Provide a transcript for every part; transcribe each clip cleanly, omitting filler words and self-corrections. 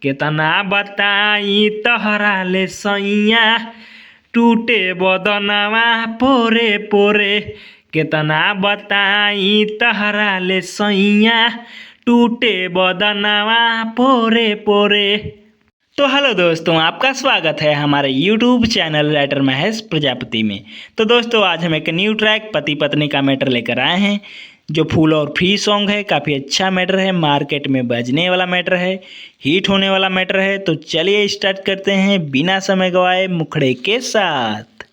केतना बताई तहरा ले सैया टूटे बदनवा पोरे पोरे। केतना बताई तहरा ले सैया टूटे बदनवा पोरे पोरे। तो हेलो दोस्तों, आपका स्वागत है हमारे YouTube channel writer Mahesh Prajapati में। तो दोस्तों, आज हम एक न्यू ट्रैक पति पत्नी का मैटर लेकर आए हैं, जो फुल और फ्री सॉन्ग है। काफ़ी अच्छा मैटर है, मार्केट में बजने वाला मैटर है, हिट होने वाला मैटर है। तो चलिए स्टार्ट करते हैं बिना समय गवाए मुखड़े के साथ।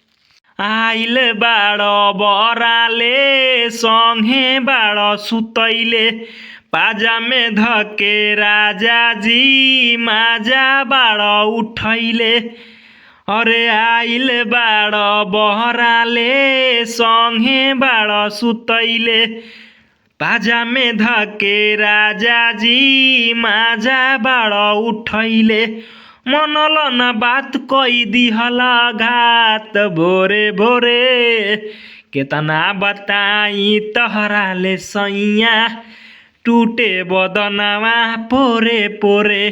आइल बाड़ो बराले संगे बाड़ो सुतैले, पाजा में धके राजा जी माजा बाड़ो उठैले। अरे आइल बाड़ो बहराले संगे बाड़ो सुतैले, पाजा में धके राजा जी माजा बाड़ो उठैले। मनल न बात कई दिहला घात भोरे भोरे। केतना बताई तहरा ले सैया टूटे बदनवा पोरे पोरे।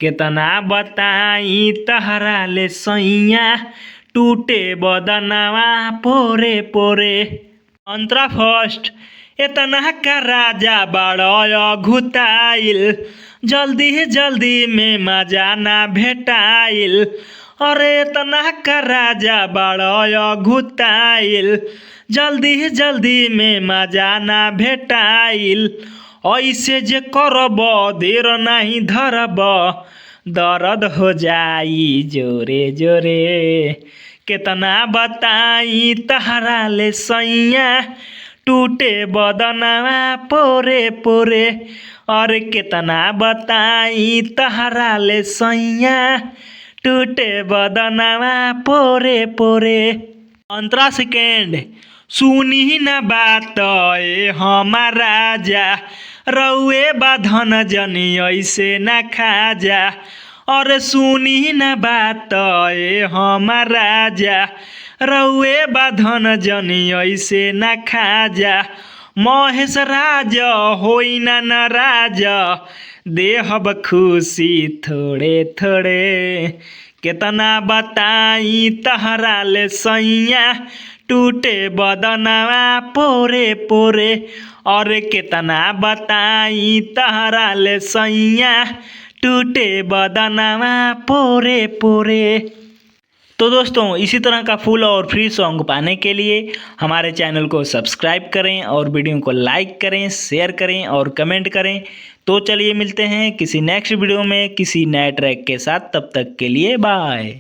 केतना बताई तहरा ले सैया टूटे बदनवा पोरे पोरे। अंतरा फर्स्ट। एतना का राजा बाड़ो घुताइल, जल्दी जल्दी में मजा ना भेटाइल। अरे एतना का राजा बाड़ो घुताइल, जल्दी जल्दी में मजा ना भेटाइल। ऐसे जे करब देर नहीं धरब, दर्द हो जाई जोरे जोरे। केतना बताई तहरा ले सैया टूटे बदनवा पोरे पोरे। और केतना बताई तहरा ले सैया टूटे बदनवा पोरे पोरे। अंतरा सेकेंड। सुनी न बात ए हमार राजा, रउए बाधन जनी ऐसे न खाजा। और सुनी न बात ए हमार राजा, रउए बाधन जनी ऐसे न खाजा। महेश राजा होई न नाराज, देहब खुशी थोड़े थोड़े। केतना बताई तहरा ले सैया टूटे बदनवा पोरे पोरे। और केतना बताई तहरा ले सैया टूटे बदनवा पोरे पोरे। तो दोस्तों, इसी तरह का फुल और फ्री सॉन्ग पाने के लिए हमारे चैनल को सब्सक्राइब करें और वीडियो को लाइक करें, शेयर करें और कमेंट करें। तो चलिए मिलते हैं किसी नेक्स्ट वीडियो में किसी नए ट्रैक के साथ। तब तक के लिए बाय।